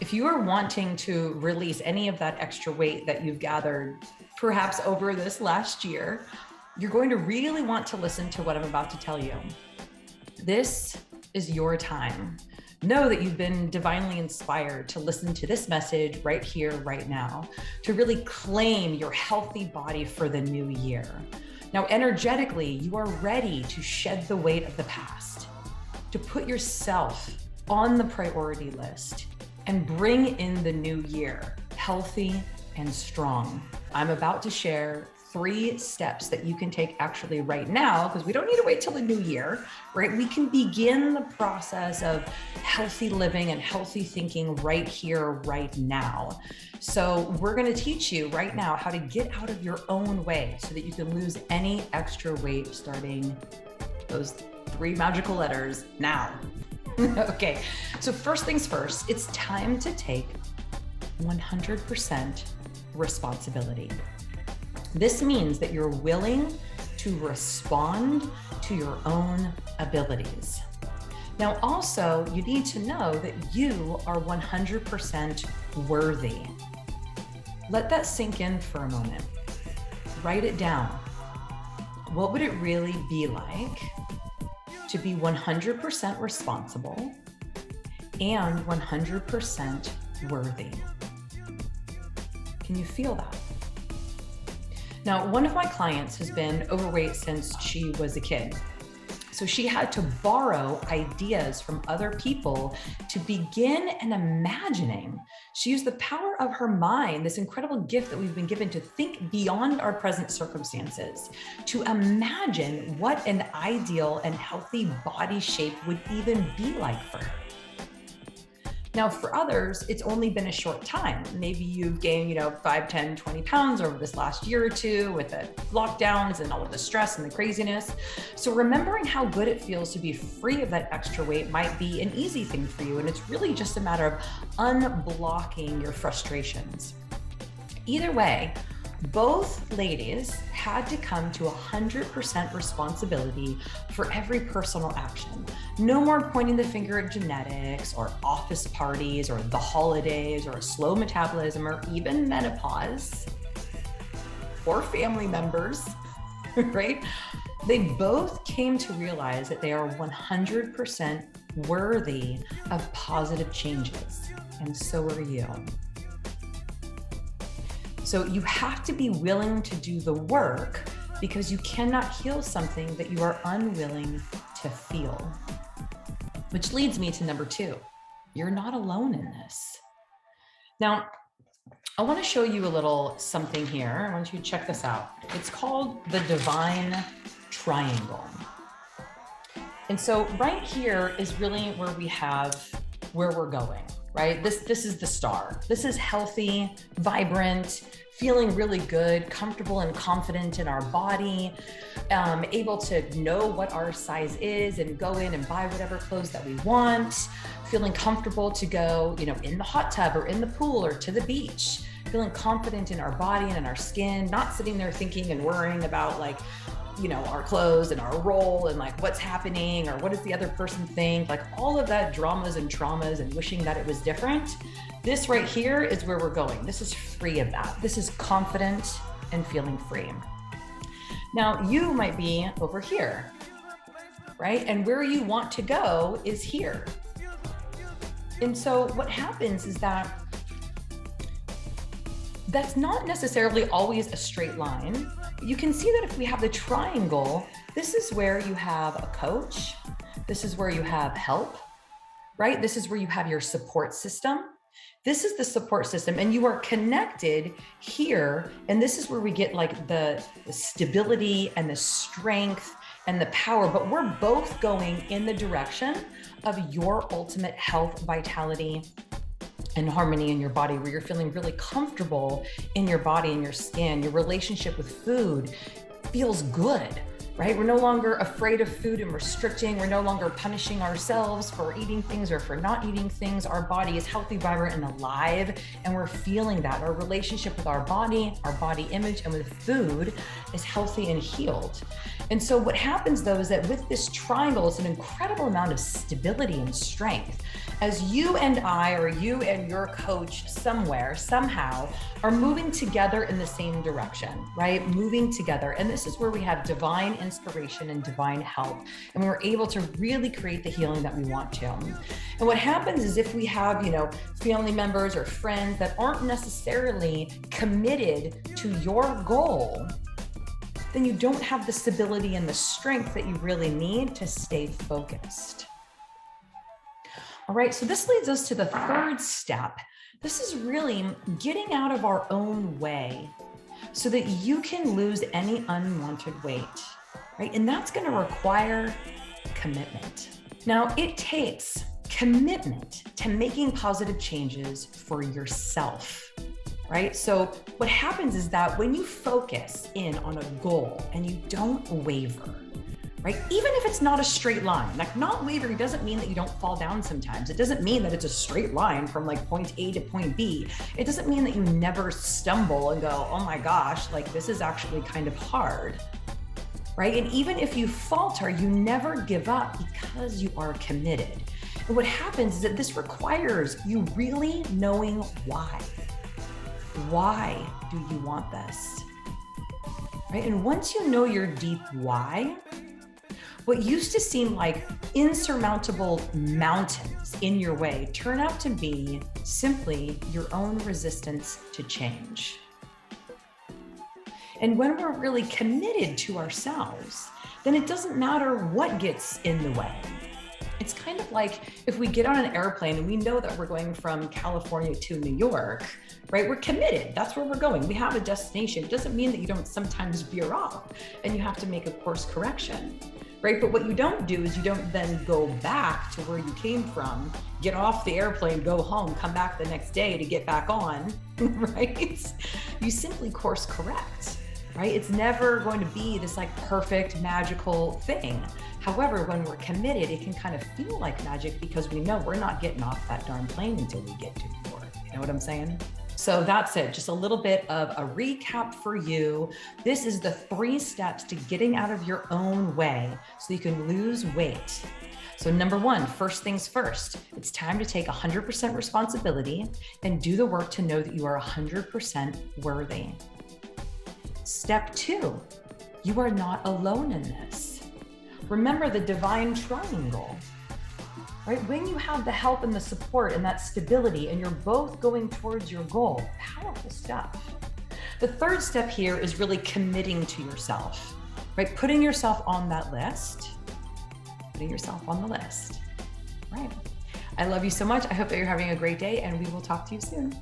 If you are wanting to release any of that extra weight that you've gathered, perhaps over this last year, you're going to really want to listen to what I'm about to tell you. This is your time. Know that you've been divinely inspired to listen to this message right here, right now, to really claim your healthy body for the new year. Now, energetically, you are ready to shed the weight of the past, to put yourself on the priority list and bring in the new year, healthy and strong. I'm about to share 3 steps that you can take actually right now, because we don't need to wait till the new year, right? We can begin the process of healthy living and healthy thinking right here, right now. So we're going to teach you right now how to get out of your own way so that you can lose any extra weight starting those 3 magical letters now. Okay, so first things first, it's time to take 100% responsibility. This means that you're willing to respond to your own abilities. Now, also, you need to know that you are 100% worthy. Let that sink in for a moment. Write it down. What would it really be like to be 100% responsible and 100% worthy? Can you feel that? Now, one of my clients has been overweight since she was a kid. So she had to borrow ideas from other people to begin and imagining. She used the power of her mind, this incredible gift that we've been given to think beyond our present circumstances, to imagine what an ideal and healthy body shape would even be like for her. Now, for others, it's only been a short time. Maybe you've gained, 5, 10, 20 pounds over this last year or two with the lockdowns and all of the stress and the craziness. So remembering how good it feels to be free of that extra weight might be an easy thing for you. And it's really just a matter of unblocking your frustrations. Either way, both ladies had to come to 100% responsibility for every personal action. No more pointing the finger at genetics or office parties or the holidays or a slow metabolism or even menopause or family members, right? They both came to realize that they are 100% worthy of positive changes, and so are you. So you have to be willing to do the work, because you cannot heal something that you are unwilling to feel. Which leads me to number 2. You're not alone in this. Now, I want to show you a little something here. I want you to check this out. It's called the divine triangle. And so right here is really where we have where we're going, right? This is the star. This is healthy, vibrant, feeling really good, comfortable and confident in our body, able to know what our size is and go in and buy whatever clothes that we want, feeling comfortable to go, in the hot tub or in the pool or to the beach, feeling confident in our body and in our skin, not sitting there thinking and worrying about our clothes and our role and what's happening or what does the other person think, all of that dramas and traumas and wishing that it was different. This right here is where we're going. This is free of that. This is confident and feeling free. Now, you might be over here, right? And where you want to go is here. And so what happens is that that's not necessarily always a straight line. You can see that if we have the triangle, this is where you have a coach. This is where you have help, right? This is where you have your support system. This is the support system, and you are connected here. And this is where we get the stability and the strength and the power, but we're both going in the direction of your ultimate health, vitality, and harmony in your body, where you're feeling really comfortable in your body and your skin. Your relationship with food feels good, right? We're no longer afraid of food and restricting. We're no longer punishing ourselves for eating things or for not eating things. Our body is healthy, vibrant, and alive, and we're feeling that. Our relationship with our body image, and with food is healthy and healed. And so what happens though is that with this triangle, it's an incredible amount of stability and strength. As you and I, or you and your coach somewhere, somehow, are moving together in the same direction, right? Moving together. And this is where we have divine inspiration and divine help. And we're able to really create the healing that we want to. And what happens is if we have, family members or friends that aren't necessarily committed to your goal, then you don't have the stability and the strength that you really need to stay focused. All right, so this leads us to the third step. This is really getting out of our own way so that you can lose any unwanted weight, right? And that's going to require commitment. Now, it takes commitment to making positive changes for yourself, right? So what happens is that when you focus in on a goal and you don't waver, right? Even if it's not a straight line, like not wavering doesn't mean that you don't fall down sometimes. It doesn't mean that it's a straight line from like point A to point B. It doesn't mean that you never stumble and go, oh my gosh, like this is actually kind of hard, right? And even if you falter, you never give up because you are committed. And what happens is that this requires you really knowing why. Why do you want this, right? And once you know your deep why, what used to seem like insurmountable mountains in your way turn out to be simply your own resistance to change. And when we're really committed to ourselves, then it doesn't matter what gets in the way. It's kind of like if we get on an airplane and we know that we're going from California to New York, right? We're committed. That's where we're going. We have a destination. It doesn't mean that you don't sometimes veer off and you have to make a course correction, right? But what you don't do is you don't then go back to where you came from, get off the airplane, go home, come back the next day to get back on, right? You simply course correct, right? It's never going to be this like perfect magical thing. However, when we're committed, it can kind of feel like magic because we know we're not getting off that darn plane until we get to New York. You know what I'm saying? So that's it. Just a little bit of a recap for you. This is the 3 steps to getting out of your own way so you can lose weight. So number 1, first things first, it's time to take 100% responsibility and do the work to know that you are 100% worthy. Step 2, you are not alone in this. Remember the divine triangle. Right? When you have the help and the support and that stability and you're both going towards your goal, powerful stuff. The third step here is really committing to yourself, right? Putting yourself on that list, putting yourself on the list, right? I love you so much. I hope that you're having a great day and we will talk to you soon.